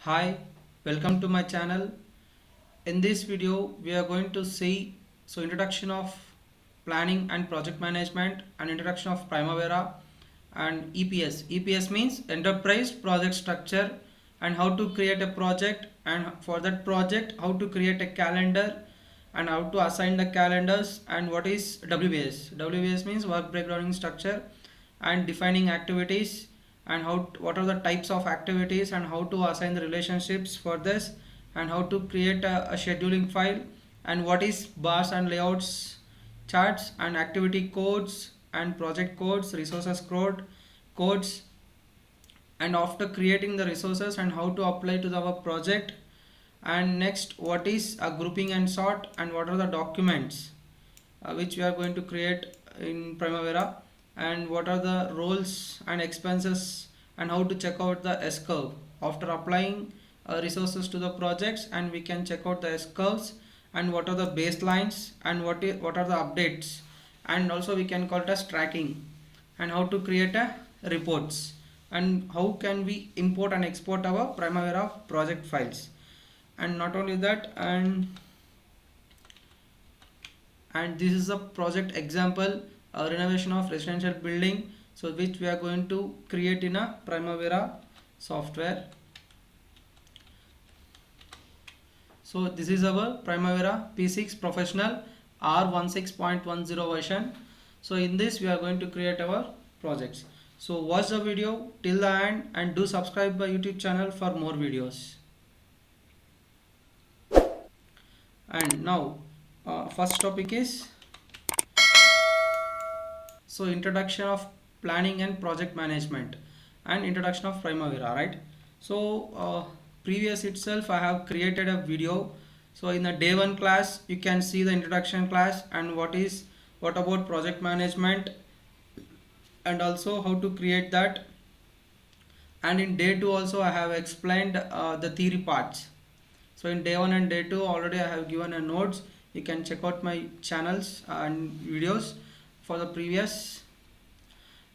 Hi, welcome to my channel. In this video, we are going to see introduction of planning and project management and introduction of Primavera and EPS. EPS means enterprise project structure and how to create a project, and for that project how to create a calendar and how to assign the calendars, and what is WBS. WBS means work breakdowning structure and defining activities, and what are the types of activities and how to assign the relationships for this, and how to create a scheduling file, and what is bars and layouts, charts and activity codes and project codes, resources codes, and after creating the resources and how to apply to our project. And next, what is a grouping and sort, and what are the documents which we are going to create in Primavera, and what are the roles and expenses, and how to check out the S curve after applying resources to the projects, and we can check out the S curves, and what are the baselines, and what are the updates, and also we can call it as tracking, and how to create a reports, and how can we import and export our Primavera project files. And not only that, and this is a project example, a renovation of residential building, so which we are going to create in a Primavera software. So this is our Primavera P6 professional R16.10 version. So in this we are going to create our projects. So watch the video till the end and do subscribe my YouTube channel for more videos. And now first topic is introduction of planning and project management and introduction of Primavera, right? So previous itself I have created a video. So in the day 1 class you can see the introduction class and what about project management, and also how to create that. And in day 2 also I have explained the theory parts. So in day 1 and day 2 already I have given a notes. You can check out my channels and videos for the previous.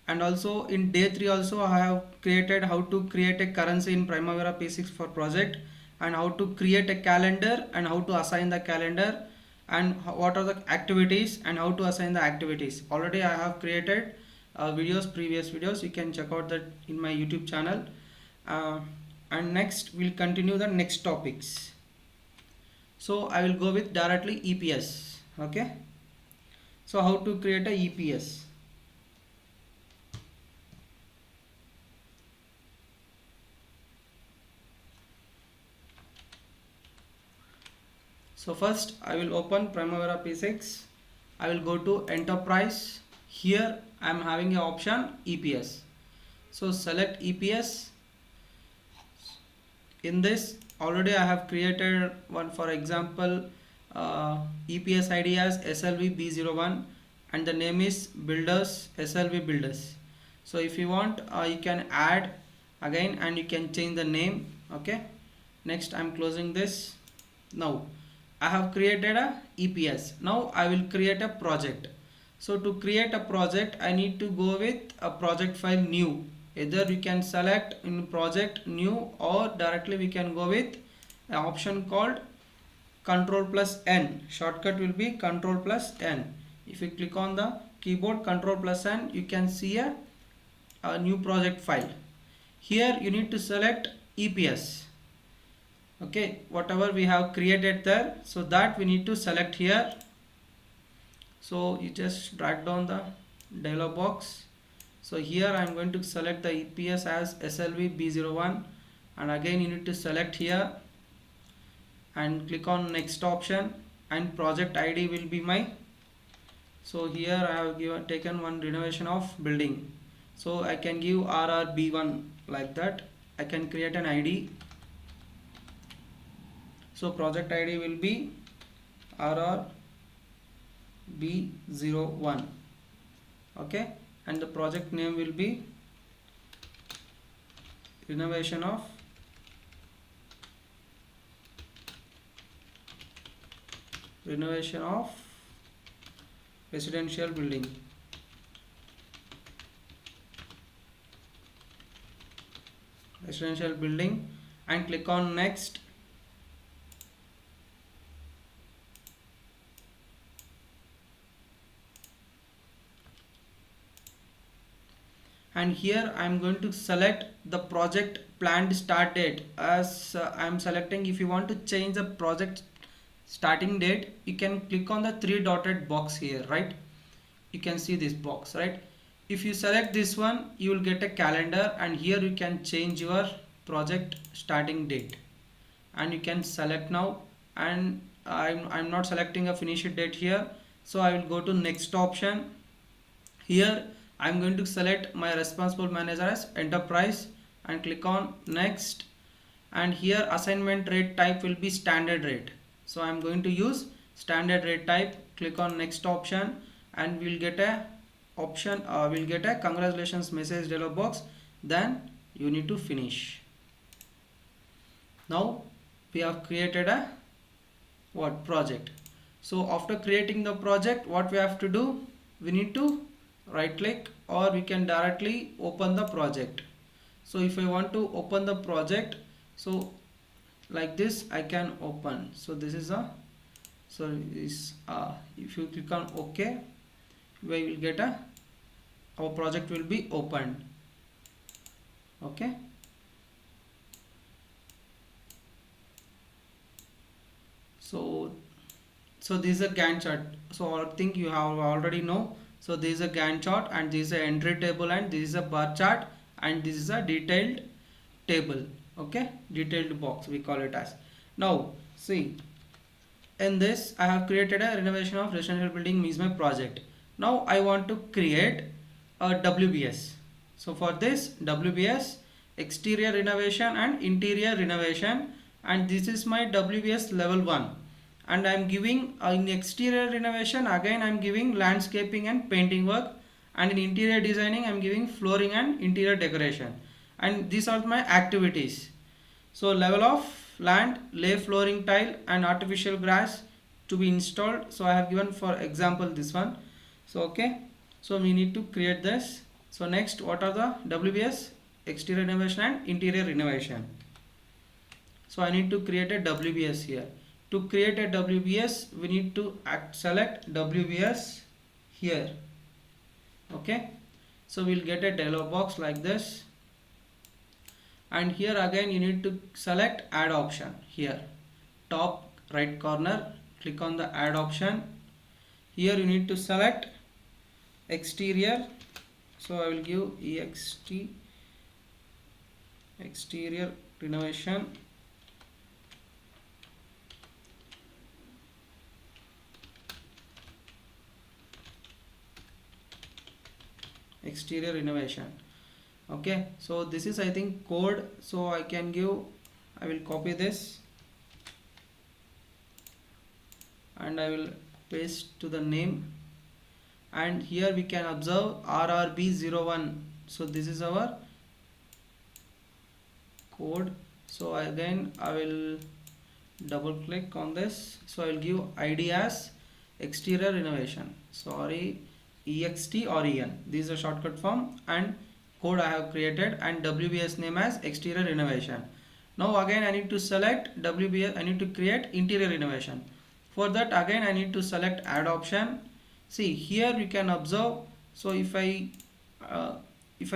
And also in day 3 also I have created how to create a currency in Primavera P6 for project, and how to create a calendar and how to assign the calendar, and what are the activities and how to assign the activities. Already I have created previous videos. You can check out that in my YouTube channel. And next we'll continue the next topics. So I will go with directly EPS. Okay, so how to create a EPS. So first I will open Primavera P6. I will go to enterprise. Here I am having an option EPS. So select EPS. In this already I have created one. For example, EPS ID as SLVB01, and the name is builders, SLV builders. So if you want you can add again and you can change the name. Okay, next I am closing this. Now I have created a EPS. Now I will create a project. So to create a project I need to go with a project file new. Either we can select in project new, or directly we can go with an option called Control plus N. Shortcut will be Control plus N. If you click on the keyboard Control plus N, you can see a new project file. Here you need to select EPS. Okay, whatever we have created there, so that we need to select here. So you just drag down the dialog box. So here I am going to select the EPS as SLVB01, and again you need to select here and click on next option, and project ID will be my. So here I have taken one renovation of building, so I can give RRB1 like that. I can create an ID. So project ID will be RRB01. Okay, and the project name will be renovation of residential building. and click on next. And here I am going to select the project planned start date as I am selecting. If you want to change the project starting date, you can click on the three dotted box here, right? You can see this box, right? If you select this one, you will get a calendar, and here you can change your project starting date, and you can select now. And I'm not selecting a finish date here, so I will go to next option. Here I'm going to select my responsible manager as enterprise and click on next. And here assignment rate type will be standard rate, so I'm going to use standard rate type. Click on next option, and we'll get a congratulations message dialog box. Then you need to finish. Now we have created a project. So after creating the project, what we have to do, we need to right click, or we can directly open the project. So if I want to open the project, so like this I can open. So this is if you click on OK, we will get our project will be opened. Okay. So this is a Gantt chart. So I think you have already know. So this is a Gantt chart, and this is a entry table, and this is a bar chart, and this is a detailed table. Okay, detailed box we call it as. Now see, in this I have created a renovation of residential building is my project. Now I want to create a WBS. So for this WBS, exterior renovation and interior renovation, and this is my WBS level 1. And I am giving in exterior renovation, again I am giving landscaping and painting work, and in interior designing I am giving flooring and interior decoration. And these are my activities. So level of land, lay flooring tile and artificial grass to be installed. So I have given for example this one. So okay, so we need to create this. So next, what are the WBS? Exterior renovation and interior renovation. So I need to create a WBS here. To create a WBS, we need to select WBS here. Okay, so we'll get a dialog box like this, and here again you need to select add option here, top right corner, click on the add option. Here you need to select exterior, so I will give EXT exterior renovation. Exterior renovation. Okay, so this is I think code, so I can give, I will copy this and I will paste to the name, and here we can observe RRB01. So this is our code. So again I will double click on this, so I will give ID as exterior renovation, sorry, EXT or EN, this is a shortcut form, and code I have created, and WBS name as exterior renovation. Now again I need to select WBS, I need to create interior renovation. For that again I need to select add option. See here we can observe, so if I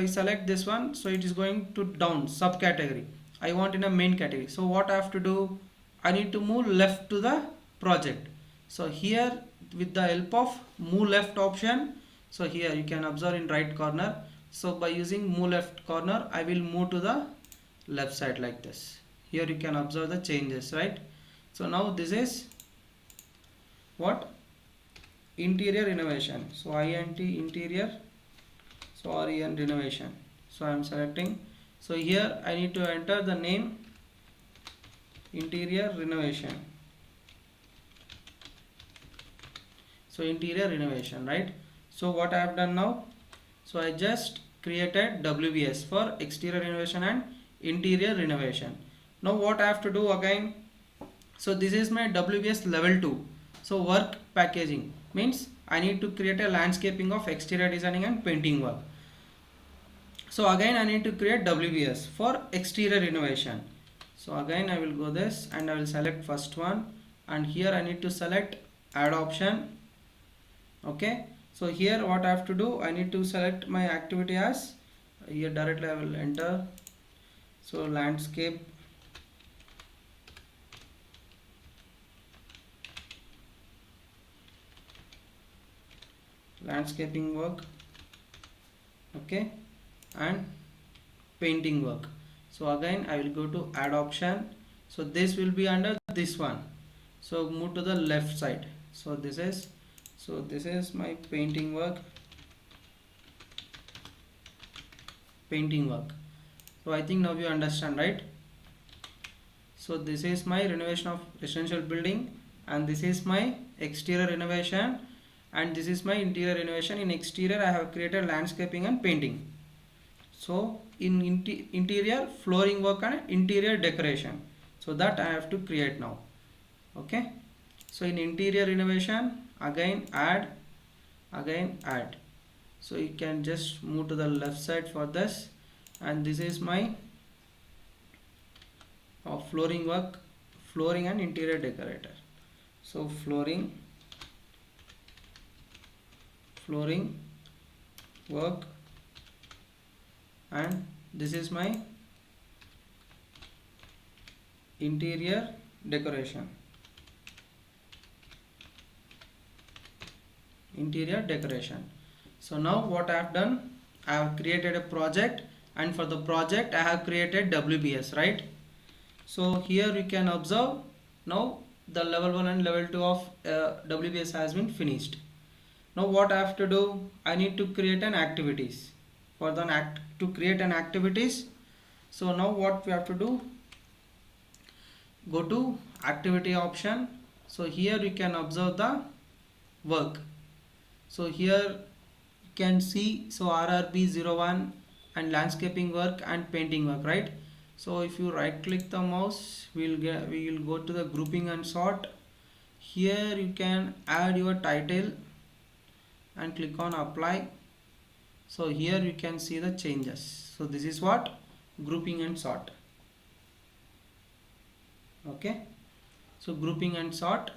select this one, so it is going to down subcategory. I want in a main category. So what I have to do, I need to move left to the project. So here with the help of move left option, so here you can observe in right corner. So by using move left corner, I will move to the left side like this. Here you can observe the changes, right? So now this is what? Interior renovation. So INT interior, so REN renovation. So I am selecting. So here I need to enter the name interior renovation. So interior renovation, right? So what I have done now, so I just created WBS for exterior renovation and interior renovation. Now what I have to do again, so this is my WBS level 2. So work packaging means I need to create a landscaping of exterior designing and painting work. So again I need to create WBS for exterior renovation. So again I will go this and I will select first one, and here I need to select add option. Okay, so here what I have to do, I need to select my activity as, here directly I will enter, so landscape, landscaping work, okay, and painting work. So again I will go to add option, so this will be under this one, so move to the left side. So this is my painting work, so I think now you understand, right? So this is my renovation of residential building, and this is my exterior renovation, and this is my interior renovation. In exterior I have created landscaping and painting. So in interior flooring work and interior decoration, so that I have to create now. Okay, so in interior renovation again add, so you can just move to the left side for this, and this is my flooring work, flooring and interior decorator. So flooring work, and this is my interior decoration, So now what I have done, I have created a project, and for the project I have created WBS, right? So here you can observe now the level 1 and level 2 of WBS has been finished. Now what I have to do, I need to create an activities. For the to create an activities, so now what we have to do, go to activity option. So here you can observe the work. So here you can see, so RRB01 and landscaping work and painting work, right? So if you right click the mouse, we will go to the grouping and sort. Here you can add your title and click on apply. So here you can see the changes. So this is what grouping and sort. Okay, so grouping and sort.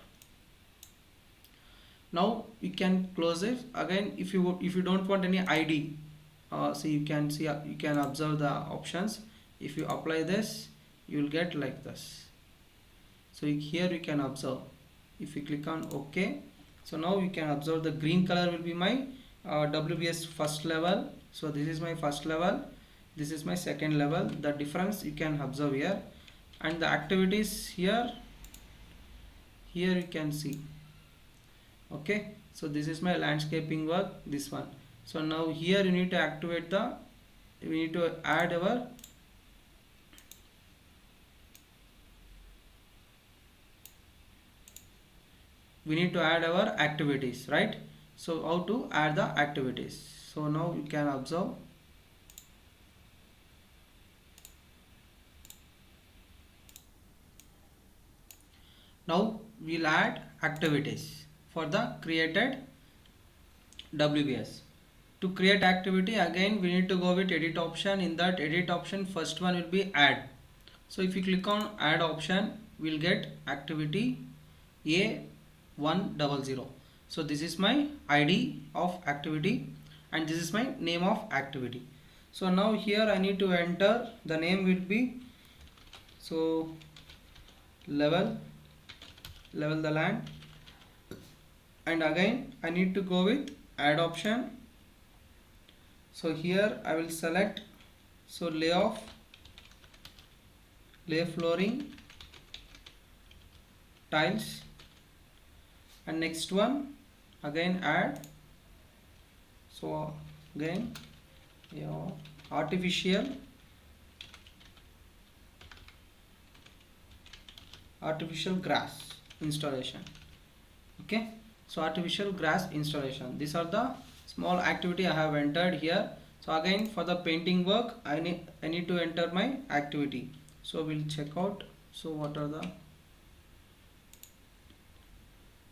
Now you can close it again. If you don't want any ID, so you can see, you can observe the options. If you apply this, you will get like this. So here you can observe. If you click on OK, so now you can observe the green color will be my WBS first level. So this is my first level, this is my second level. The difference you can observe here, and the activities here you can see. Okay, so this is my landscaping work, this one. So now here you need to activate the, we need to add our activities, right? So how to add the activities? So now you can observe. Now we'll add activities for the created WBS. To create activity, again we need to go with edit option. In that edit option, first one will be add. So if you click on add option, we'll get activity A100. So this is my ID of activity, and this is my name of activity. So now here I need to enter, the name will be, so level the land, and again I need to go with add option. So here I will select, so lay flooring tiles, and next one again add. So again artificial grass installation. Okay, so artificial grass installation, these are the small activity I have entered here. So again for the painting work, I need to enter my activity. So we'll check out, so what are the,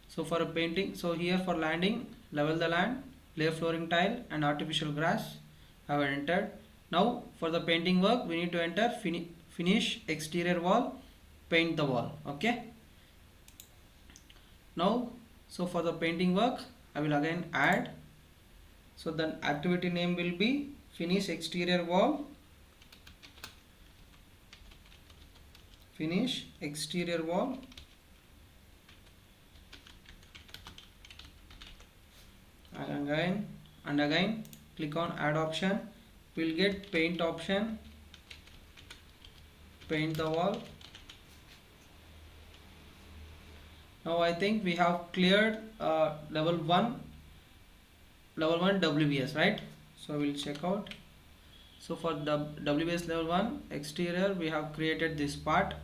so for a painting, so here for landing, level the land, lay flooring tile and artificial grass I have entered. Now for the painting work, we need to enter finish exterior wall, paint the wall. Okay, now so for the painting work I will again add, so then activity name will be finish exterior wall, finish exterior wall, and again click on add option. We'll get paint option, paint the wall. Now I think we have cleared level 1 WBS, right? So we'll check out. So for the WBS level 1 exterior we have created this part.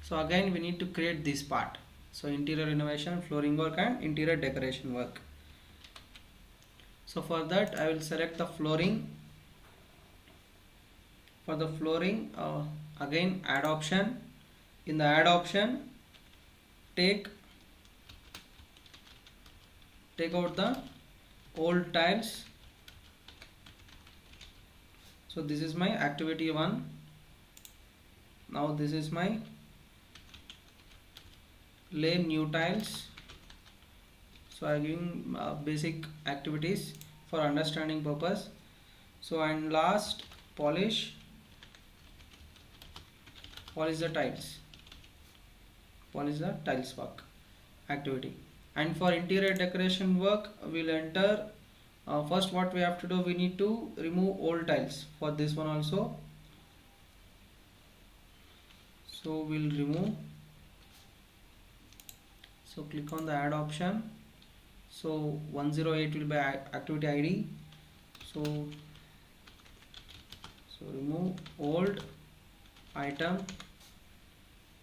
So again we need to create this part. So interior renovation, flooring work and interior decoration work. So for that I will select the flooring. For the flooring again add option. In the add option take out the old tiles. So this is my activity 1. Now this is my lay new tiles. So I am giving basic activities for understanding purpose. So and last polish the tiles, polish the tiles work activity. And for interior decoration work we'll enter first what we have to do, we need to remove old tiles for this one also. So we'll remove, so click on the add option. So 108 will be activity ID. So remove old item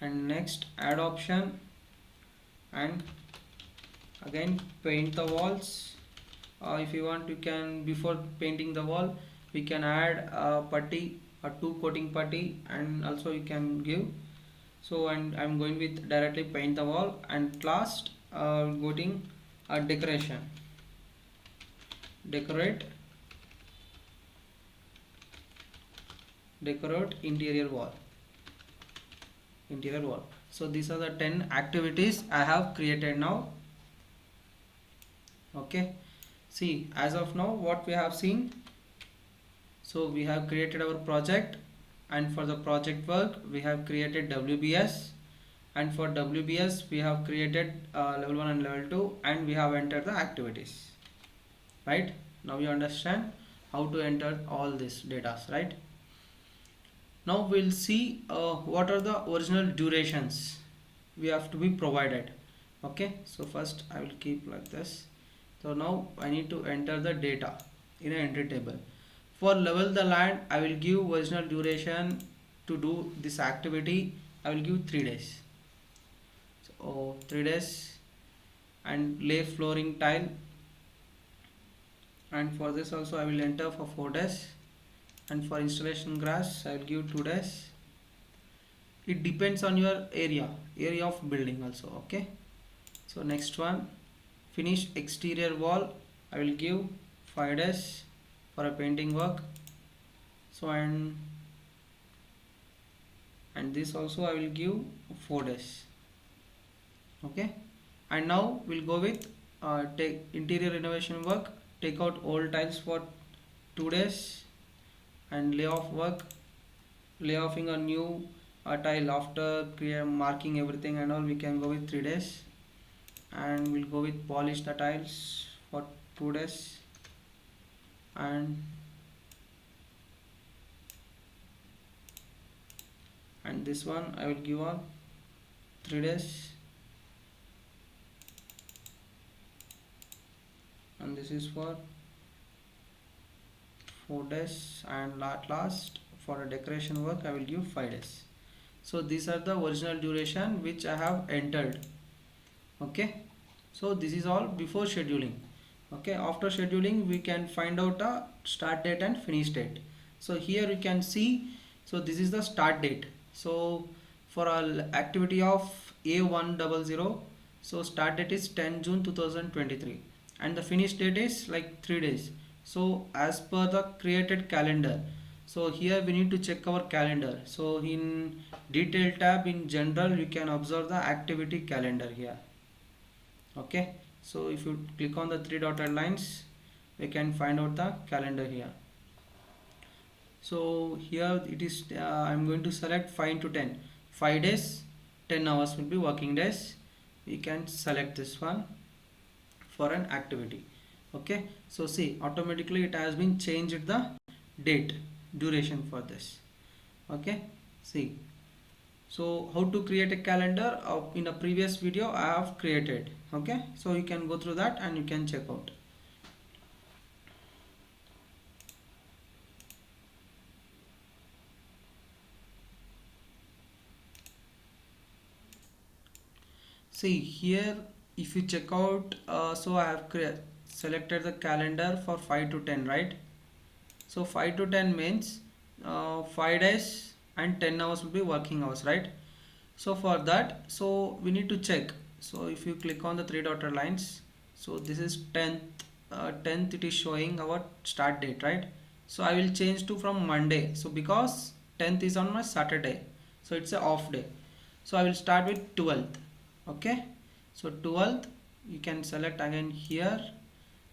and next add option, and again paint the walls. If you want you can, before painting the wall we can add a putty, a 2 coating putty, and also you can give. So and I'm going with directly paint the wall, and last going decoration, decorate interior wall. So these are the 10 activities I have created now. Okay, see as of now what we have seen. So we have created our project, and for the project work we have created WBS, and for WBS we have created level 1 and level 2, and we have entered the activities. Right, now you understand how to enter all this data, right? Now we'll see what are the original durations we have to be provided. Okay, so first I will keep like this. So now I need to enter the data in an entry table. For level the land I will give original duration to do this activity. I will give 3 days. So 3 days, and lay flooring tile, and for this also I will enter for 4 days, and for installation grass I will give 2 days. It depends on your area of building also. Okay, so next one, finish exterior wall I will give 5 days for a painting work. So and this also I will give 4 days. Okay, and now we'll go with take interior renovation work, take out old tiles for 2 days, and layoff work, layoffing a new tile after marking everything and all, we can go with 3 days. And we'll go with polish the tiles for 2 days, and this one I will give on 3 days, and this is for 4 days, and last for a decoration work I will give 5 days. So these are the original duration which I have entered. Okay, so this is all before scheduling. Okay, after scheduling we can find out a start date and finish date. So here you can see, so this is the start date. So for our activity of A100, so start date is 10 June 2023, and the finish date is like 3 days. So as per the created calendar, So here we need to check our calendar. So in detail tab in general, you can observe the activity calendar here. Okay, so if you click on the three dotted lines, we can find out the calendar here. So here it is, I'm going to select 5 to 10, 5 days, 10 hours will be working days. We can select this one for an activity. Okay, so see, automatically it has been changed the date, duration for this. Okay, see, so how to create a calendar, in a previous video I have created. Okay, so you can go through that and you can check out. See here, if you check out, so I have selected the calendar for 5 to 10, right? So 5 to 10 means 5 days and 10 hours will be working hours, right? So for that, so we need to check. So if you click on the three dotted lines, so this is 10th, 10th it is showing our start date, right? So I will change to from Monday. So because 10th is on my Saturday, so it's a off day. So I will start with 12th. Okay, so 12th you can select again here.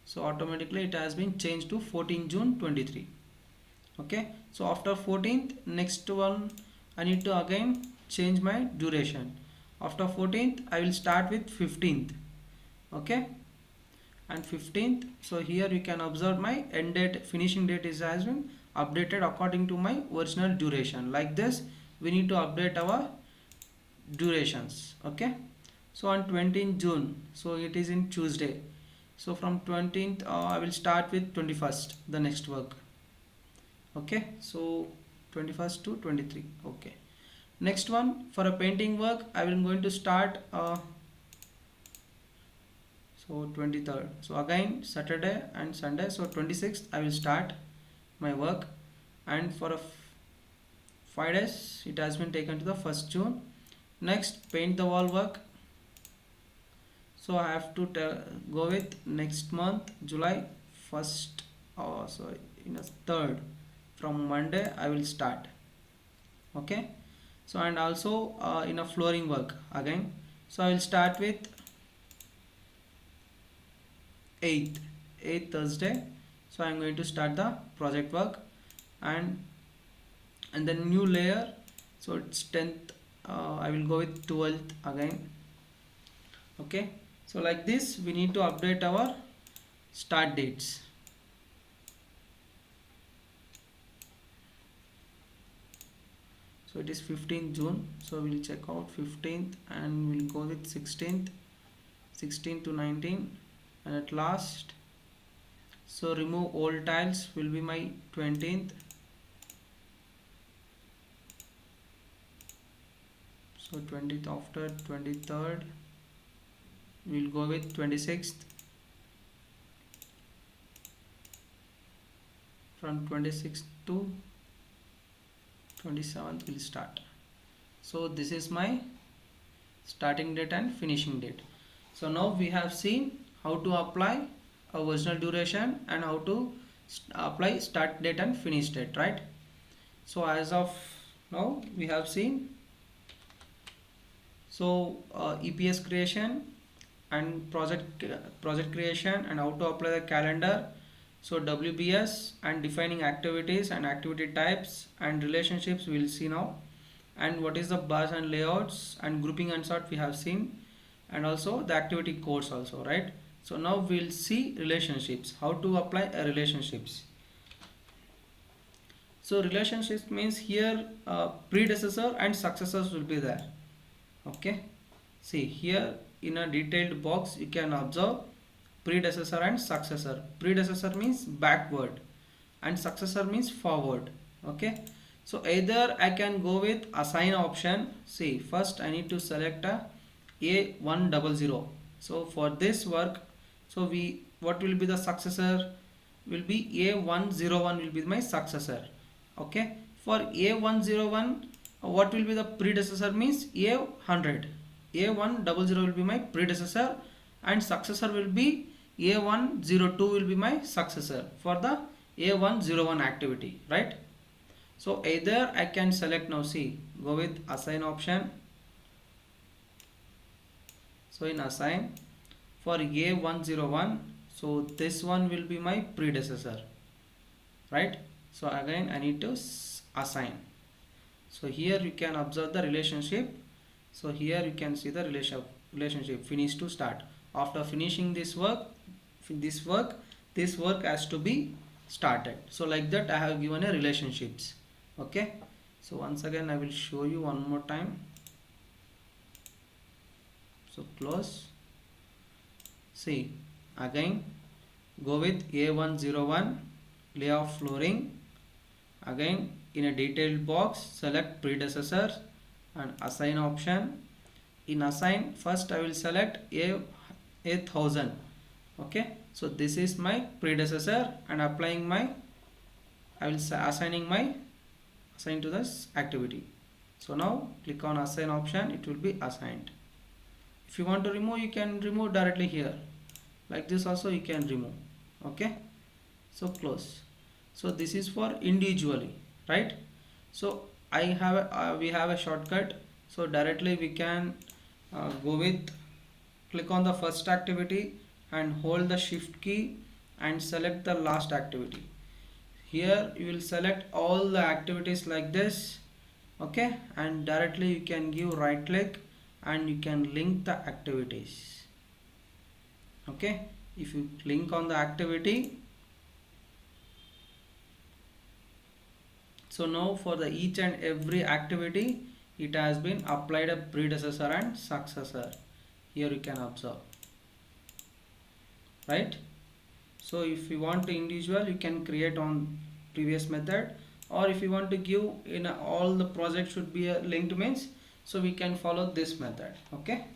So automatically it has been changed to 14 June 23. Okay, so after 14th, next one I need to again change my duration. After 14th I will start with 15th. Okay, and 15th, so here you can observe my end date, finishing date is has been updated according to my original duration. Like this we need to update our durations. Okay, so on 20th June, so it is in Tuesday, so from 20th I will start with 21st, the next work. Okay, so 21st to 23. Okay, next one for a painting work I will going to start so 23rd, so again Saturday and Sunday, so 26th I will start my work, and for a 5 days it has been taken to the 1st June. Next, paint the wall work, so I have to go with next month July 1st, so in a 3rd, from Monday I will start. Okay, so and also in a flooring work again, so I will start with 8th Thursday, so I am going to start the project work, and then new layer, so it's 10th, I will go with 12th again. Okay, so like this we need to update our start dates. So it is 15th June, so we'll check out 15th and we'll go with 16th, 16 to 19, and at last, so remove old tiles will be my 20th. So 20th, after 23rd we'll go with 26th, from 26th to 27th will start. So this is my starting date and finishing date. So now we have seen how to apply a original duration and how to apply start date and finish date, right? So as of now we have seen, so EPS creation and project creation and how to apply the calendar, so WBS and defining activities and activity types and relationships we will see now, and what is the bars and layouts and grouping and sort we have seen, and also the activity codes also, right? So now we'll see relationships, how to apply a relationships. So relationships means here predecessor and successors will be there. Okay, see here in a detailed box you can observe predecessor and successor. Predecessor means backward and successor means forward. Okay, so either I can go with assign option. See, first I need to select a A100. So for this work, so what will be the successor will be A101 will be my successor. Okay, for A101 what will be the predecessor means A100. A100 will be my predecessor and successor will be A102 will be my successor for the A101 activity, right? So either I can select, now see, go with assign option. So in assign for A101, so this one will be my predecessor, right? So again I need to assign. So here you can observe the relationship. So here you can see the relationship finish to start. After finishing this work, this work has to be started. So like that I have given a relationships. Okay. So once again I will show you one more time. So close. See, again go with A101 layout flooring. Again in a detailed box select predecessor and assign option. In assign, first I will select A1000. Okay, so this is my predecessor and applying my, I will assigning my assign to this activity. So now click on assign option, it will be assigned. If you want to remove, you can remove directly here. Like this also you can remove. Okay, so close. So this is for individually, right? So I have we have a shortcut. So directly we can go with, click on the first activity and hold the shift key and select the last activity. Here you will select all the activities like this. Okay, and directly you can give right click and you can link the activities. Okay, if you link on the activity, so now for the each and every activity it has been applied a predecessor and successor. Here you can observe, right? So if you want to individual, you can create on previous method, or if you want to give in all the project should be a linked means, so we can follow this method. Okay,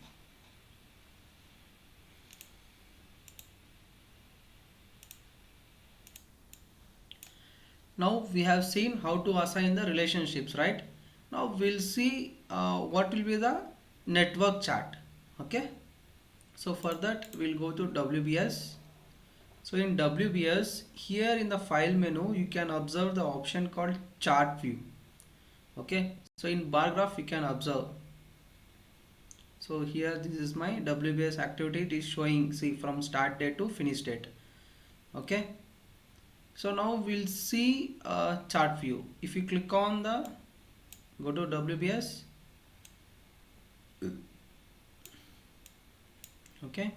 now we have seen how to assign the relationships, right? Now we'll see what will be the network chart. Okay, so for that we'll go to WBS. So in WBS, here in the file menu you can observe the option called chart view. Okay, so in bar graph you can observe. So here this is my WBS activity, it is showing, see, from start date to finish date. Okay, so now we'll see chart view. If you click on the, go to WBS. Okay,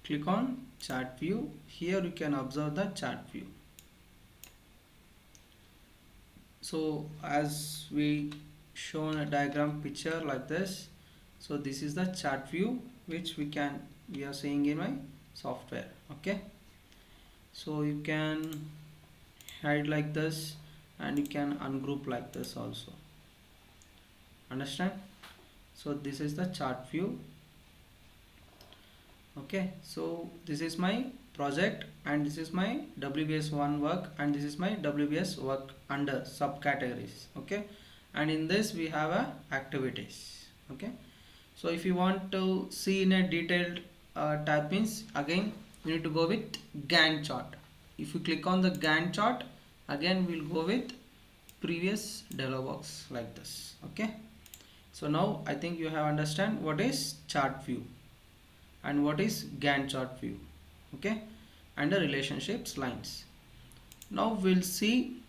click on chart view. Here you can observe the chart view. So as we shown a diagram picture like this, so this is the chart view which we are seeing in my software. Okay, so you can hide like this and you can ungroup like this also. Understand? So this is the chart view. Okay, so this is my project and this is my WBS1 work and this is my WBS work under subcategories. Okay, and in this we have activities. Okay, so if you want to see in a detailed tab means, again you need to go with Gantt chart. If you click on the Gantt chart, again we'll go with previous dialog box like this. Okay, so now I think you have understand what is chart view and what is Gantt chart view. Okay, and the relationships lines. Now we'll see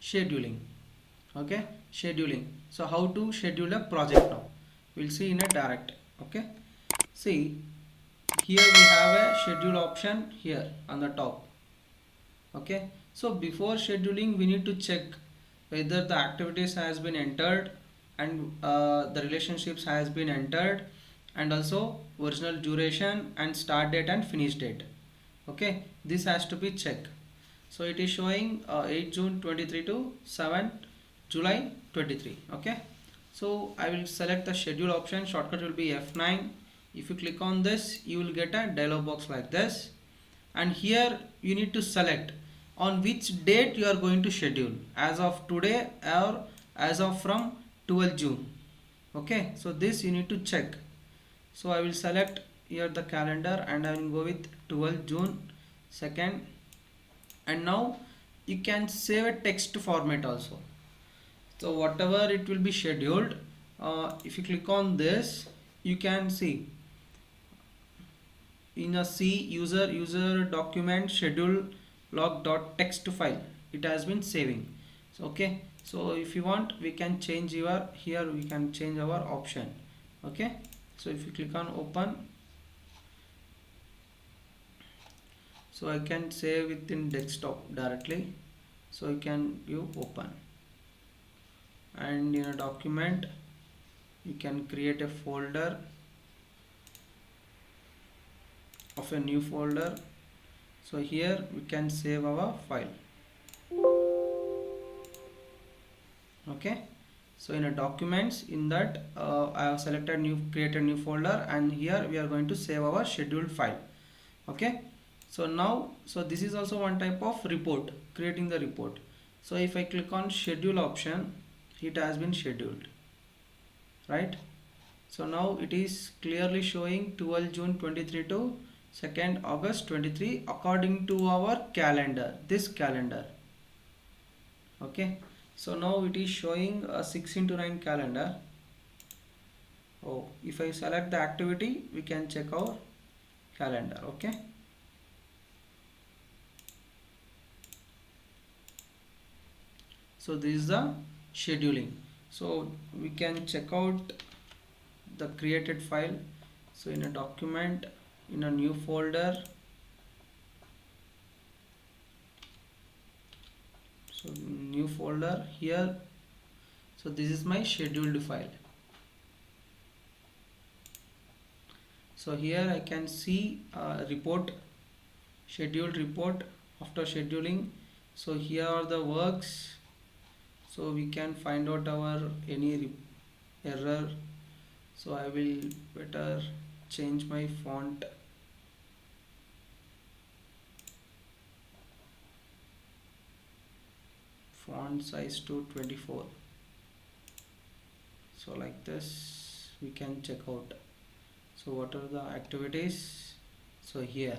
scheduling. Okay, scheduling. So how to schedule a project now, we'll see in a direct. Okay, see, here we have a schedule option here on the top. Okay, so before scheduling we need to check whether the activities has been entered and the relationships has been entered, and also original duration and start date and finish date. Okay, this has to be checked. So it is showing 8 June 23 to 7 July 23. Okay, so I will select the schedule option, shortcut will be F9. If you click on this, you will get a dialog box like this, and here you need to select on which date you are going to schedule, as of today or as of from 12 June. Okay, so this you need to check. So I will select here the calendar and I will go with 12 June 2nd And now you can save a text format also. So whatever it will be scheduled, if you click on this, you can see in a C user document schedule log dot text file, it has been saving. So okay, so if you want, we can change your, here we can change our option. Okay, so if you click on open, so I can save within desktop directly. So you can view open, and in a document you can create a folder of a new folder. So here we can save our file. Okay, so in a documents, in that I have selected new, created new folder, and here we are going to save our scheduled file. Okay, so now, so this is also one type of report, creating the report. So if I click on schedule option, it has been scheduled, right? So now it is clearly showing 12 June 23 to 2nd August 23 according to our calendar, this calendar. Okay, so now it is showing a 6x9 calendar. Oh, if I select the activity, we can check our calendar. Okay, so this is the scheduling. So we can check out the created file. So in a document, in a new folder, so new folder here, so this is my scheduled file. So here I can see report, scheduled report after scheduling. So here are the works, so we can find out our any error. So I will better change my font. Font size to 24. So like this we can check out. So what are the activities? So here,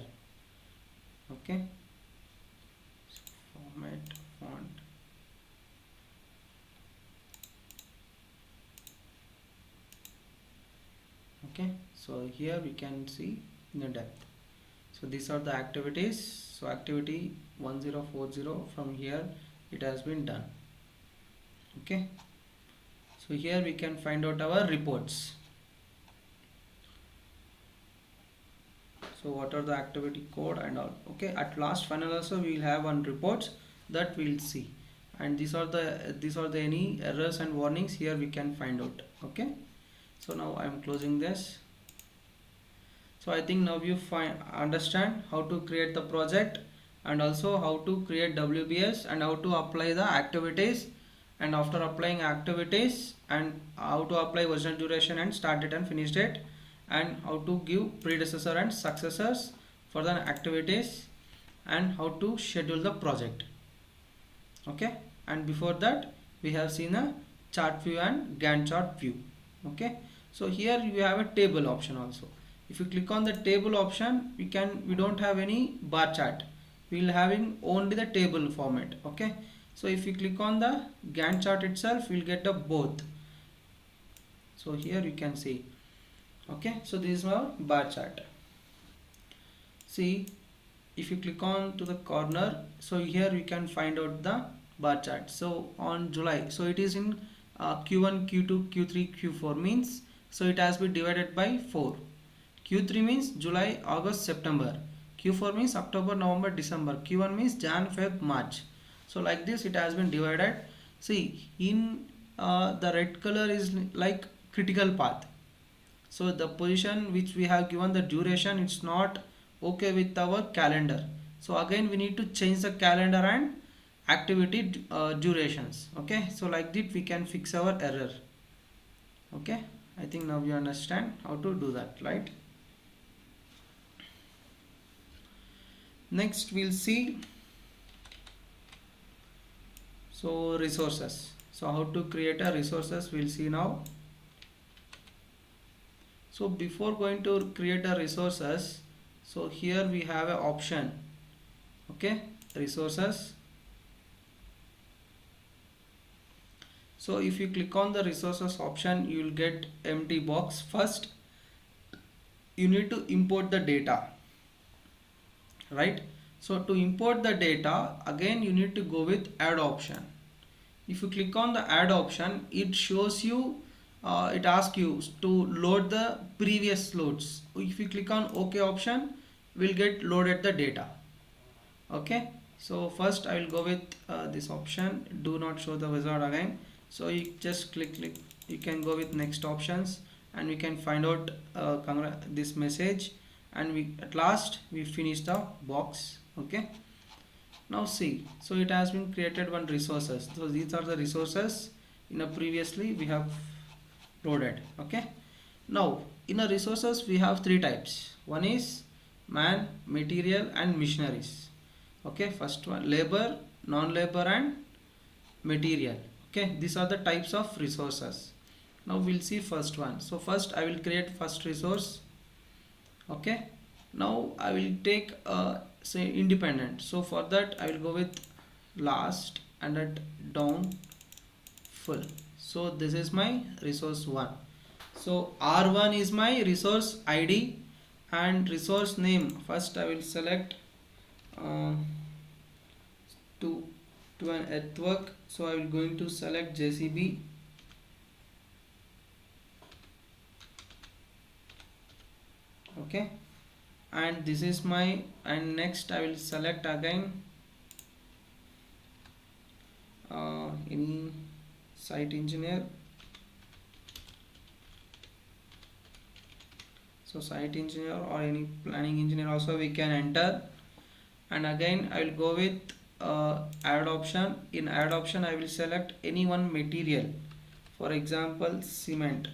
okay, so format, font, okay, so here we can see in the depth. So these are the activities. So activity 1040, from here it has been done. Okay, so here we can find out our reports. So what are the activity code and all. Okay, at last final also we will have one reports that we will see, and these are the any errors and warnings here we can find out. Okay, so now I am closing this. So I think now you understand how to create the project, and also how to create WBS, and how to apply the activities, and after applying activities, and how to apply original duration and start date and finish date, and how to give predecessor and successors for the activities, and how to schedule the project. Okay, and before that we have seen a chart view and Gantt chart view. Okay, so here you have a table option also. If you click on the table option, we don't have any bar chart, we will having only the table format. Okay, so if you click on the Gantt chart itself, we'll get the both. So here you can see. Okay, so this is our bar chart. See, if you click on to the corner, so here you can find out the bar chart. So on July, so it is in Q1, Q2, Q3, Q4 means, so it has been divided by 4. Q3 means July, August, September. Q4 means October, November, December. Q1 means Jan, Feb, March. So like this it has been divided. See, in the red color is like critical path. So the position which we have given the duration, it's not okay with our calendar. So again we need to change the calendar and activity durations. Okay, so like that we can fix our error. Okay, I think now you understand how to do that, right? Next we'll see, so resources. So how to create a resources we'll see now. So before going to create a resources, so here we have an option. Okay, resources. So if you click on the resources option, you will get empty box. First you need to import the data, right? So to import the data, again you need to go with add option. If you click on the add option, it shows you it asks you to load the previous loads. If you click on OK option, we'll get loaded the data. Okay, so first I will go with this option, do not show the wizard again. So you just click, you can go with next options, and we can find out this message, and we at last we finish the box. Okay, now see, so it has been created one resources. So these are the resources in a previously we have loaded. Okay, now in a resources we have three types. One is man, material and machineries. Okay, first one labor, non-labor and material. Okay, these are the types of resources. Now we'll see first one. So first I will create first resource. Okay, now I will take say independent. So for that I will go with last and at down full. So this is my resource 1. So R1 is my resource ID and resource name. First I will select to an earthwork. So I will going to select JCB. Okay, and this is my, and next I will select again any site engineer. So site engineer or any planning engineer also we can enter, and again I will go with add option. In add option I will select any one material, for example cement.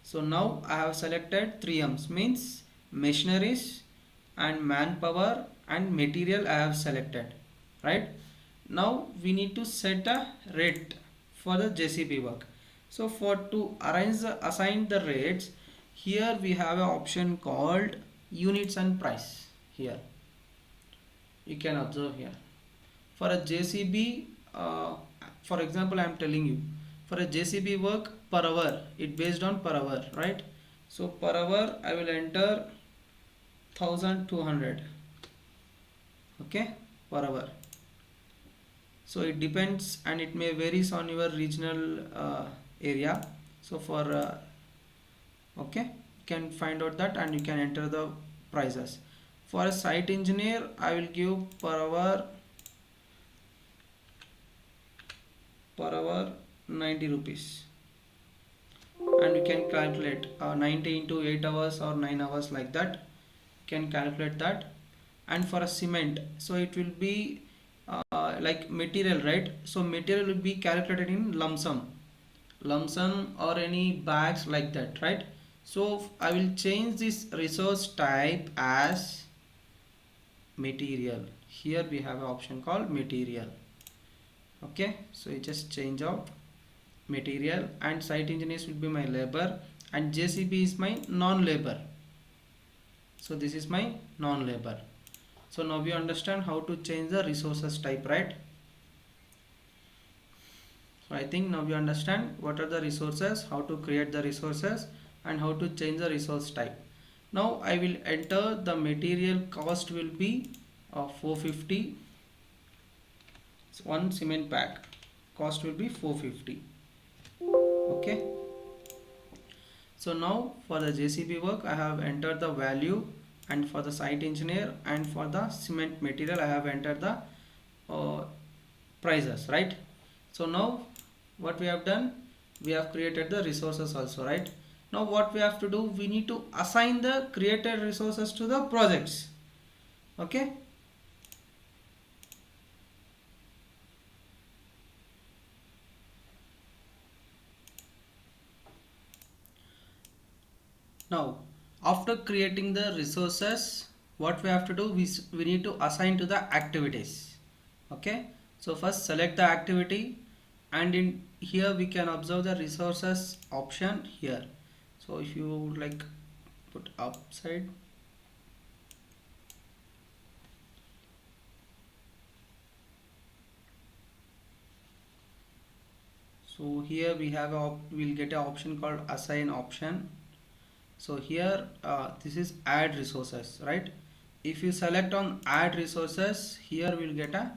So now I have selected 3 M's, means machineries and manpower and material I have selected, right? Now we need to set a rate for the JCB work. So for to assign the rates, here we have an option called units and price. Here you can observe here for a JCB, for example I am telling you, for a JCB work per hour, it based on per hour, right? So per hour I will enter 1200. Okay, per hour. So it depends and it may varies on your regional area. So for okay, you can find out that and you can enter the prices. For a site engineer I will give per hour 90 rupees, and you can calculate 90 into 8 hours or 9 hours, like that you can calculate that. And for a cement, so it will be like material, right? So material will be calculated in lump sum or any bags, like that, right? So I will change this resource type as material. Here we have an option called material. Okay, so you just change out material, and site engineers will be my labor, and JCB is my non-labor. So this is my non-labor. So now we understand how to change the resources type, right? So I think now we understand what are the resources, how to create the resources, and how to change the resource type. Now I will enter the material cost will be 450. So one cement pack cost will be 450. Okay, so now for the JCB work I have entered the value, and for the site engineer and for the cement material I have entered the prices, right? So now what we have done, we have created the resources also, right? Now what we have to do, we need to assign the created resources to the projects. Okay, now after creating the resources, what we have to do, we need to assign to the activities. Okay, so first select the activity, and in here we can observe the resources option here. So if you would like put upside, So here we have we'll get an option called assign option. So here this is add resources, right? If you select on add resources, here we'll get a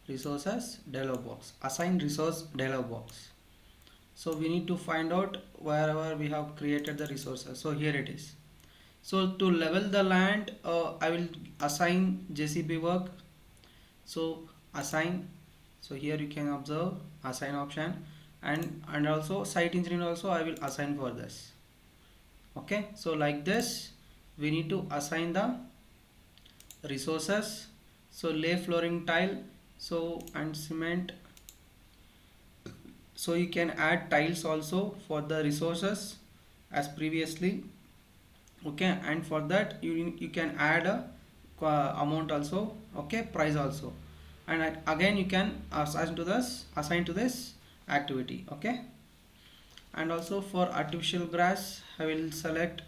resources dialog box, assign resource dialog box. So we need to find out wherever we have created the resources. So here it is. So to level the land, I will assign JCB work. So assign. So here you can observe assign option, and also site engineer also I will assign for this. Okay, so like this we need to assign the resources. So lay flooring tile, so and cement. So you can add tiles also for the resources as previously. Okay, and for that you can add a amount also. Okay, price also, and again you can assign to this activity. Okay, and also for artificial grass I will select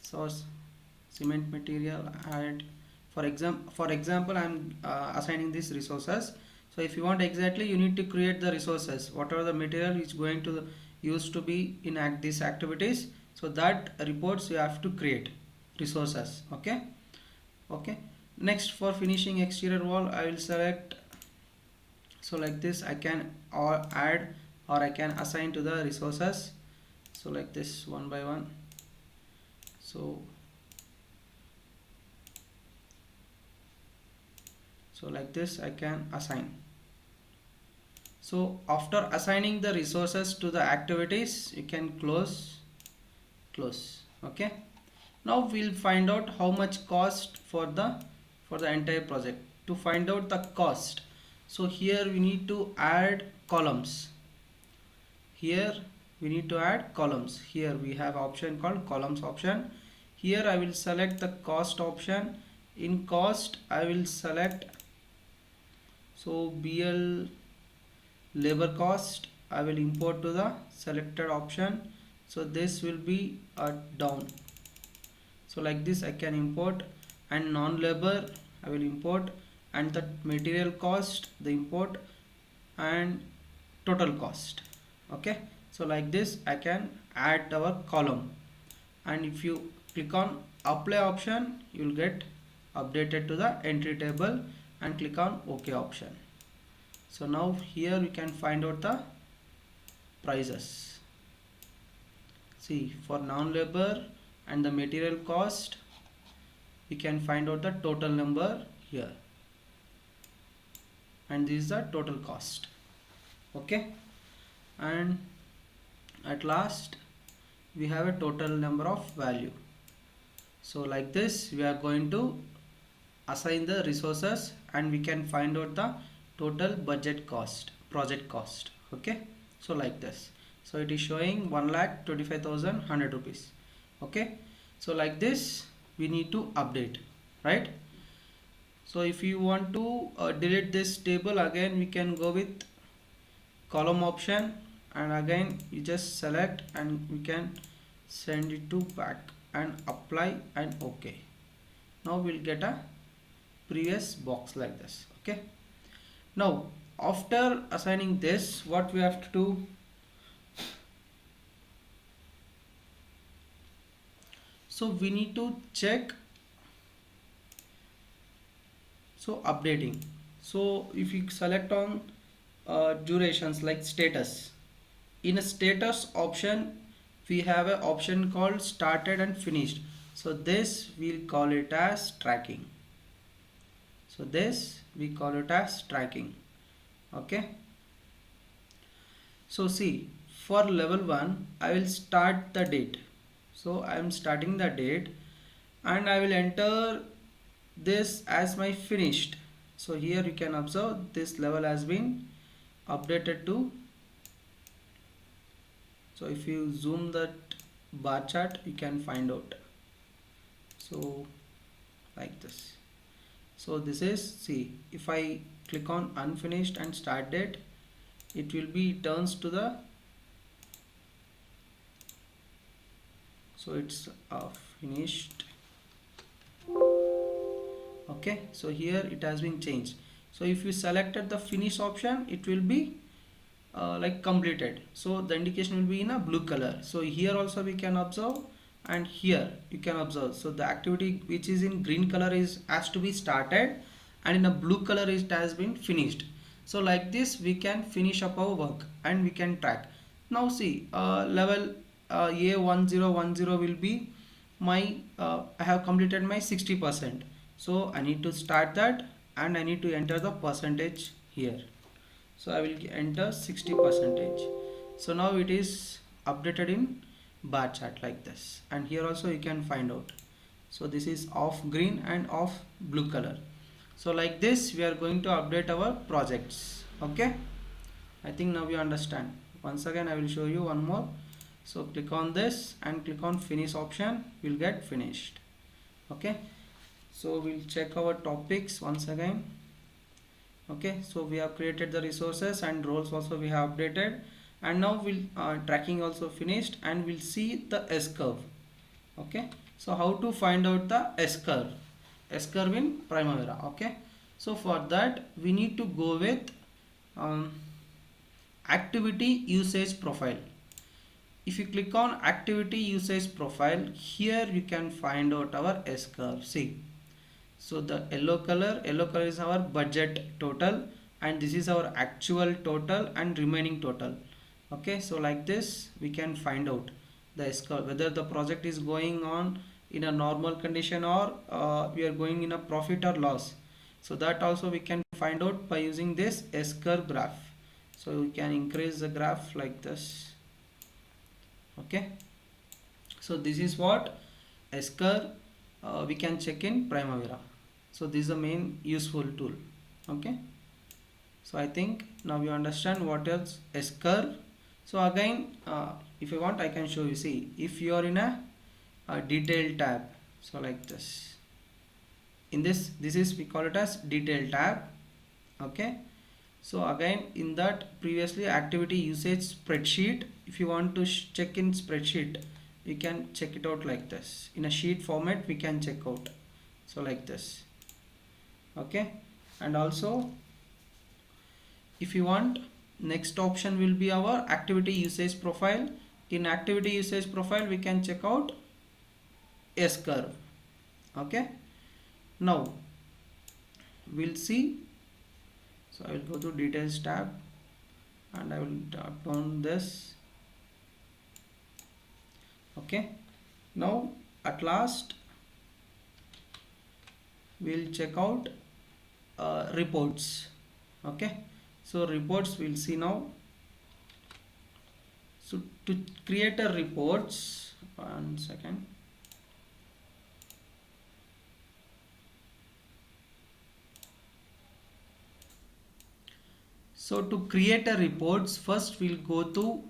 source cement material, add for example I'm assigning these resources. So if you want exactly, you need to create the resources, whatever the material is going to used to be in these activities. So that reports you have to create resources. Okay. Okay, next for finishing exterior wall I will select. So like this I can or add or I can assign to the resources. So like this one by one. So like this I can assign. So after assigning the resources to the activities, you can close. Okay, now we'll find out how much cost for the entire project. To find out the cost, so here we need to add columns. Here we need to add columns. Here we have option called columns option. Here I will select the cost option. In cost I will select, so BL labor cost I will import to the selected option. So this will be a down. So like this I can import, and non-labor I will import, and the material cost the import, and total cost. Okay, so like this I can add our column, and if you click on apply option you will get updated to the entry table, and click on OK option. So now here we can find out the prices. See, for non-labor and the material cost we can find out the total number here, and this is the total cost. Okay, and at last we have a total number of value. So like this we are going to assign the resources, and we can find out the total budget cost, project cost. Okay, so like this. So it is showing 1,25,100 rupees. Okay, so like this we need to update, right? So if you want to delete this table, again we can go with column option, and again you just select and we can send it to back and apply and OK. Now we'll get a previous box like this. Okay, now after assigning this, what we have to do, so we need to check, so updating. So if you select on durations like status, in a status option we have an option called started and finished. So this we'll call it as tracking. So this we call it as tracking. Okay, so see, for level 1 I will start the date. So I am starting the date, and I will enter this as my finished. So here you can observe this level has been updated to, so if you zoom that bar chart you can find out. So like this. So this is, see, if I click on unfinished and start date, it will be turns to the, so it's finished. Okay, so here it has been changed. So if you selected the finish option, it will be like completed, so the indication will be in a blue color. So here also we can observe, and here you can observe. So the activity which is in green color is has to be started, and in a blue color it has been finished. So like this we can finish up our work and we can track. Now see, level A1010 will be my I have completed my 60%. So I need to start that, and I need to enter the percentage here. So I will enter 60 percentage. So now it is updated in bar chart like this, and here also you can find out. So this is of green and of blue color. So like this we are going to update our projects. Okay, I think now you understand. Once again I will show you one more. So click on this and click on finish option, will get finished. Okay, so we'll check our topics once again. Okay, so we have created the resources and roles also we have updated, and now we'll tracking also finished, and we'll see the S curve. Okay, so how to find out the S curve in Primavera. Okay, so for that we need to go with um, activity usage profile. If you click on activity usage profile, here you can find out our S curve. See, so the yellow color is our budget total, and this is our actual total and remaining total. Okay, so like this we can find out the S curve, whether the project is going on in a normal condition, or we are going in a profit or loss. So that also we can find out by using this S curve graph. So we can increase the graph like this. Okay, so this is what S curve we can check in Primavera. So this is the main useful tool. Okay, so I think now you understand what is S curve. So again, if you want I can show you. See, if you are in a detail tab, so like this, in this is we call it as detail tab. Okay, so again in that previously activity usage spreadsheet, if you want to check in spreadsheet, you can check it out like this. In a sheet format we can check out, so like this. Okay, and also if you want, next option will be our activity usage profile. In activity usage profile we can check out S curve. Okay, now we'll see. So I will go to details tab, and I will tap on this. Okay, now at last we'll check out reports. Okay, so reports we'll see now. So to create a reports, 1 second. So to create a reports, first we'll go to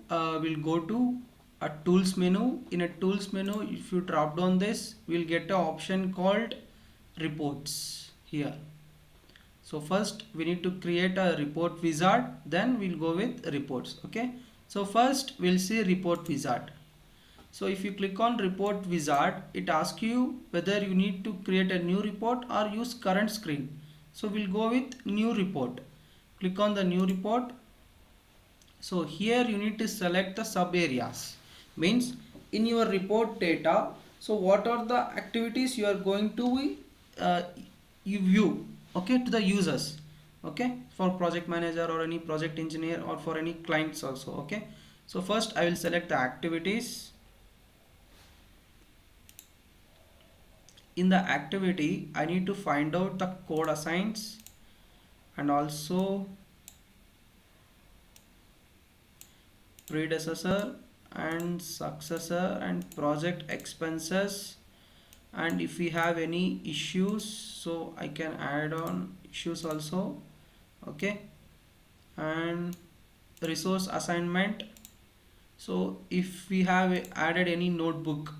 a tools menu. In a tools menu, if you drop down this, we'll get an option called reports here. So first we need to create a report wizard, then we'll go with reports. Okay, so first we'll see report wizard. So if you click on report wizard, it asks you whether you need to create a new report or use current screen. So we'll go with new report. Click on the new report. So here you need to select the sub areas, means in your report data, so what are the activities you are going to you view, okay, to the users. Okay, for project manager or any project engineer or for any clients also. Okay, so first I will select the activities. In the activity I need to find out the code assigns, and also predecessor and successor and project expenses, and if we have any issues, so I can add on issues also. Okay, and resource assignment, so if we have added any notebook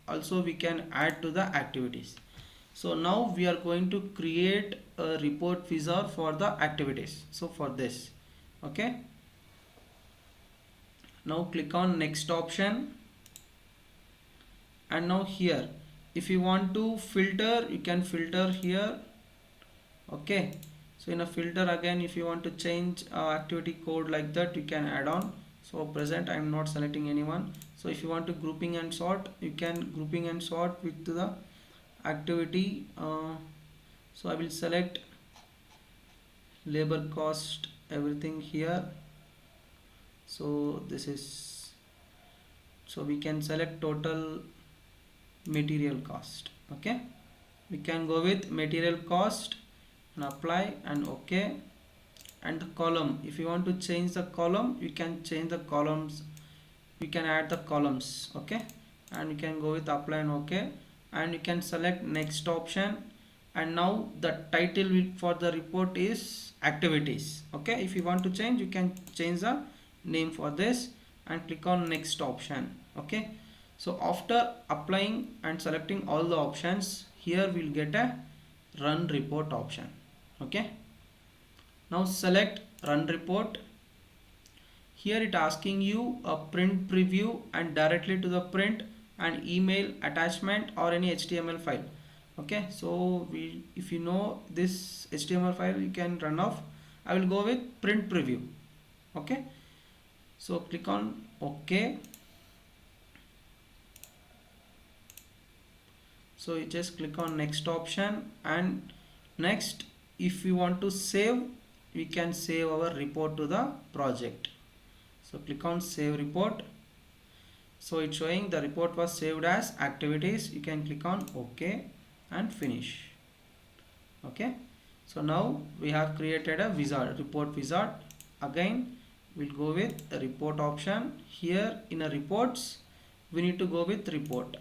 also we can add to the activities. So now we are going to create a report wizard for the activities. So for this, okay, now click on next option, and now here if you want to filter, you can filter here. Okay, So in a filter, again, if you want to change activity code like that, you can add on. So present, I am not selecting anyone. So if you want to grouping and sort, you can grouping and sort with the activity. So I will select labor cost, everything here. So this is, so we can select total material cost. Okay, we can go with material cost and apply and OK. And the column, if you want to change the column, you can change the columns, we can add the columns. Okay, and you can go with apply and OK, and you can select next option. And now the title for the report is activities. Okay, if you want to change, you can change the name for this and click on next option. Okay, so after applying and selecting all the options, here we'll get a run report option. Okay, now select run report. Here it asking you a print preview and directly to the print and email attachment or any HTML file. Okay, so if you know this HTML file, you can run off. I will go with print preview. Okay, so click on OK. So you just click on next option, and next, if you want to save, we can save our report to the project. So click on save report. So it's showing the report was saved as activities. You can click on OK and finish. Okay, so now we have created a wizard, report wizard. Again, we'll go with the report option. Here in a reports, we need to go with report.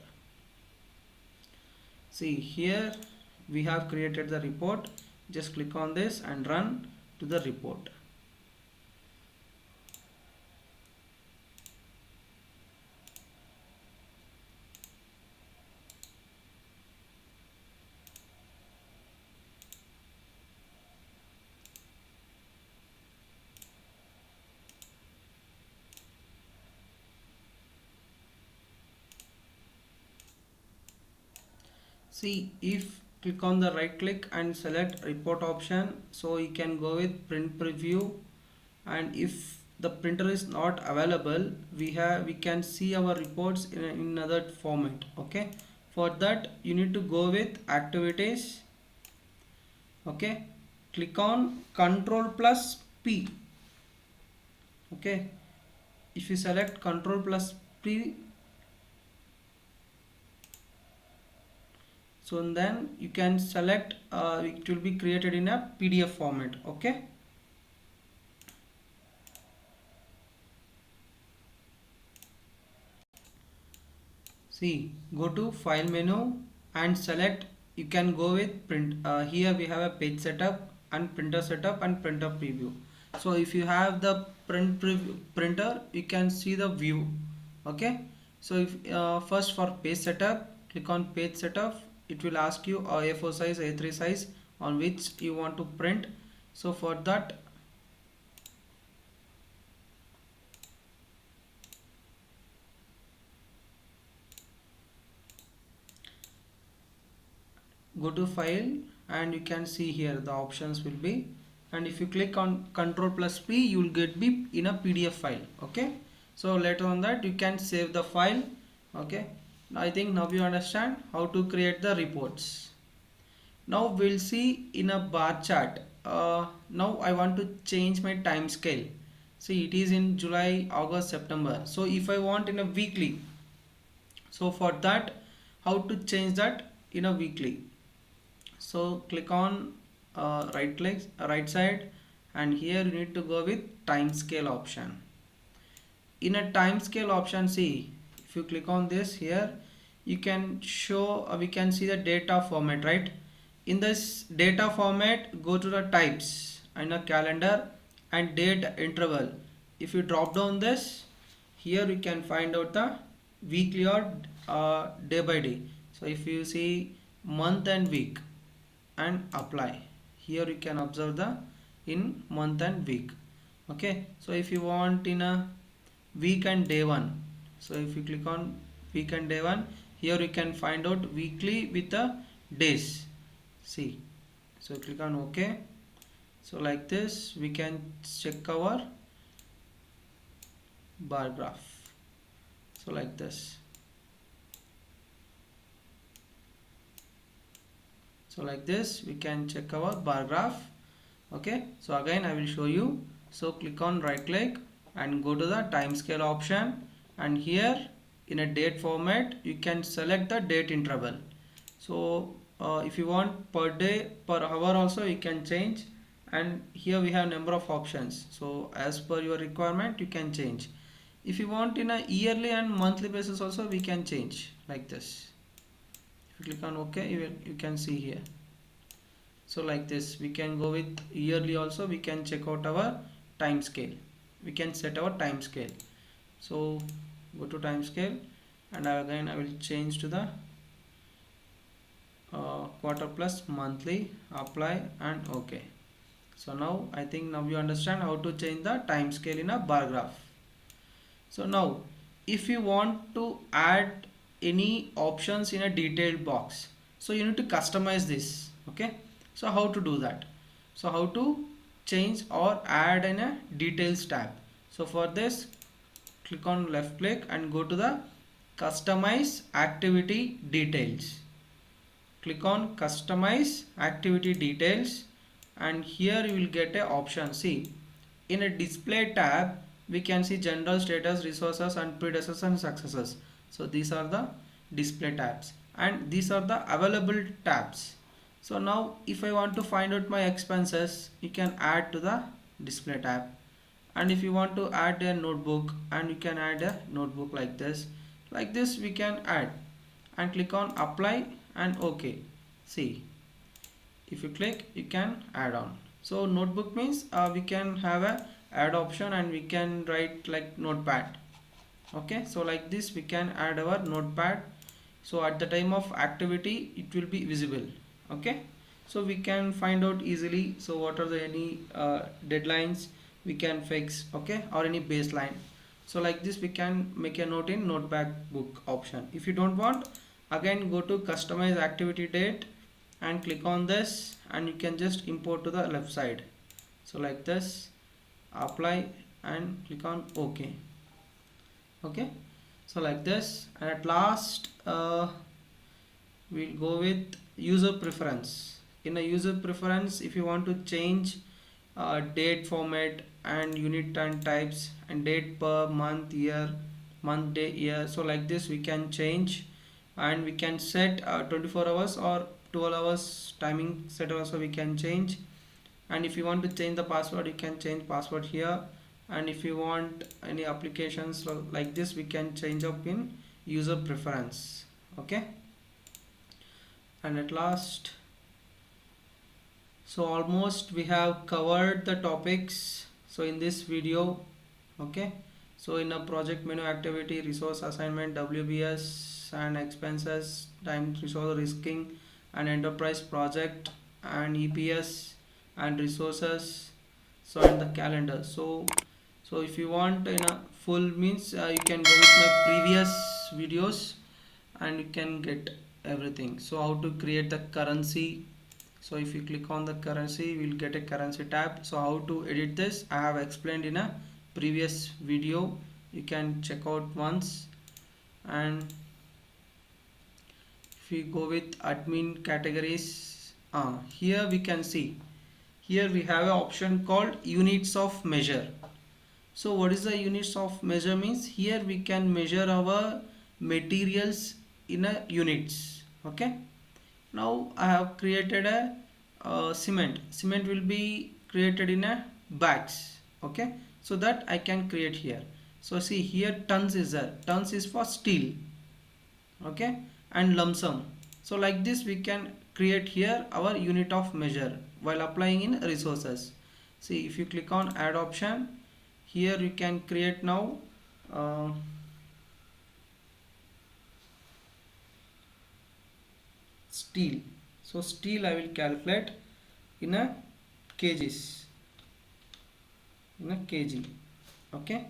See, here we have created the report. Just click on this and run to the report. See, if click on the right click and select report option, so you can go with print preview. And if the printer is not available, we can see our reports in another format. Okay, for that you need to go with activities. Okay, click on Control plus P. Okay, if you select Control plus P, so then you can select it will be created in a PDF format. Okay, see, go to file menu and select, you can go with print. Here we have a page setup and printer setup and printer preview. So if you have the print preview printer, you can see the view. Okay, so if first for page setup, click on page setup. It will ask you A4 size, A3 size on which you want to print. So for that, go to file and you can see here the options will be, and if you click on Control plus P, you will get be in a PDF file. Okay, so later on that you can save the file. Okay, I think now you understand how to create the reports. Now we'll see in a bar chart. Now I want to change my time scale. See, it is in July, August, September. So if I want in a weekly, so for that, how to change that in a weekly? So click on right side, and here you need to go with time scale option. In a time scale option, see, if you click on this here, you can show we can see the data format, right? In this data format, go to the types and a calendar and date interval. If you drop down this, here you can find out the weekly or day by day. So if you see month and week and apply, here you can observe the in month and week. Okay, so if you want in a week and day one, so if you click on week and day one, here you can find out weekly with the days. See, so click on OK So like this we can check our bar graph. So like this. So like this we can check our bar graph. Okay, so again I will show you. So click on right click and go to the time scale option, and here in a date format you can select the date interval. So if you want per day, per hour also you can change, and here we have number of options. So as per your requirement you can change. If you want in a yearly and monthly basis also we can change like this. If you click on OK, you can see here. So like this we can go with yearly also. We can check out our time scale. We can set our time scale. So go to time scale, and again I will change to the quarter plus monthly, apply and OK. So now I think now you understand how to change the time scale in a bar graph. So now if you want to add any options in a detailed box, so you need to customize this. Okay, so how to do that? So how to change or add in a details tab? So for this, click on left click and go to the customize activity details. Click on customize activity details, and here you will get a option. See, in a display tab we can see general, status, resources and predecessors and successors. So these are the display tabs, and these are the available tabs. So now if I want to find out my expenses, you can add to the display tab, and if you want to add a notebook, and you can add a notebook like this. Like this we can add, and click on apply and OK. See, if you click you can add on. So notebook means we can have a add option, and we can write like notepad. Okay, so like this we can add our notepad. So at the time of activity it will be visible. Okay, so we can find out easily. So what are the any deadlines we can fix, okay, or any baseline. So like this we can make a note in notepad book option. If you don't want, again go to customize activity date and click on this, and you can just import to the left side. So like this, apply and click on OK. Okay, so like this, and at last we'll go with user preference. In a user preference, if you want to change date format and unit and types and date per month, year, month, day, year, so like this we can change, and we can set 24 hours or 12 hours timing set also we can change. And if you want to change the password, you can change password here. And if you want any applications like this, we can change up in user preference. Okay, and at last, so almost we have covered the topics so in this video. Okay, so in a project menu, activity, resource assignment, WBS and expenses, time resource risking and enterprise project and EPS and resources, so and the calendar. So if you want in a full means you can go with my previous videos and you can get everything. So how to create the currency. So if you click on the currency, we will get a currency tab. So how to edit this, I have explained in a previous video. You can check out once. And if we go with admin categories, here we can see, here we have an option called units of measure. So what is the units of measure means? Here we can measure our materials in a units. Okay, now I have created a cement will be created in a bags. Okay, so that I can create here. So see here tons is there, tons is for steel. Okay, and lump sum. So like this we can create here our unit of measure while applying in resources. See, if you click on add option, here you can create now steel. So steel I will calculate in a kgs, in a kg. Okay,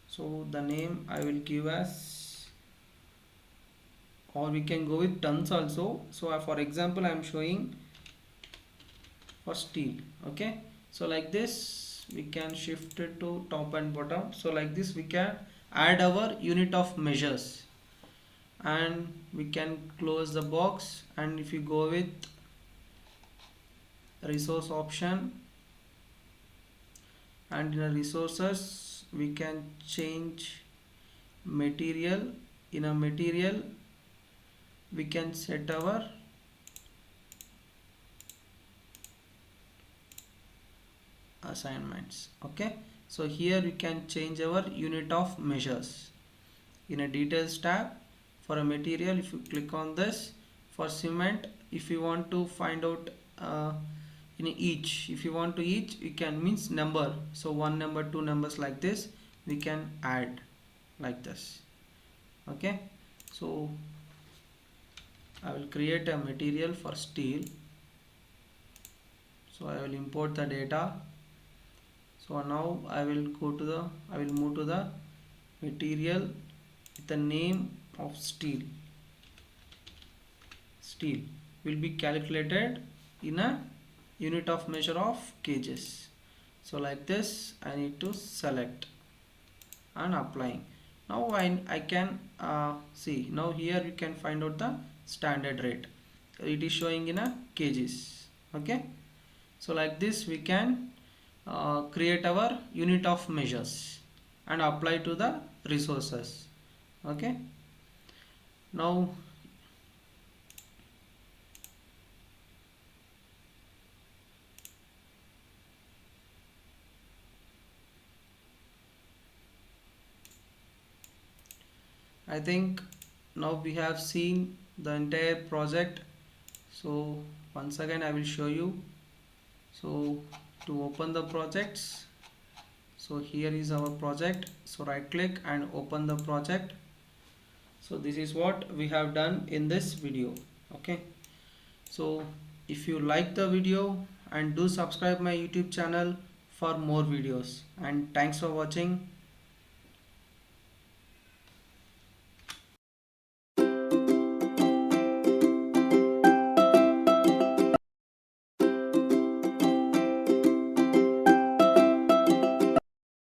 so the name I will give as, or we can go with tons also. So for example I am showing for steel. Okay, so like this we can shift it to top and bottom. So like this we can add our unit of measures, and we can close the box. And if you go with resource option, and in the resources we can change material. In a material we can set our assignments. Okay, so here we can change our unit of measures. In a details tab, for a material, if you click on this, for cement, if you want to find out in each, if you want to each, you can means number, so one number, two numbers, like this we can add like this. Okay, so I will create a material for steel. So I will import the data. So now I will move to the material with the name of steel. Steel will be calculated in a unit of measure of kgs. So like this I need to select and applying. Now I can see, now here you can find out the standard rate. It is showing in a kgs. Okay, so like this we can create our unit of measures and apply to the resources. Okay, now I think now we have seen the entire project. So once again I will show you. So to open the projects, so here is our project. So right click and open the project. So this is what we have done in this video. Okay, so if you like the video, and do subscribe my YouTube channel for more videos, and thanks for watching.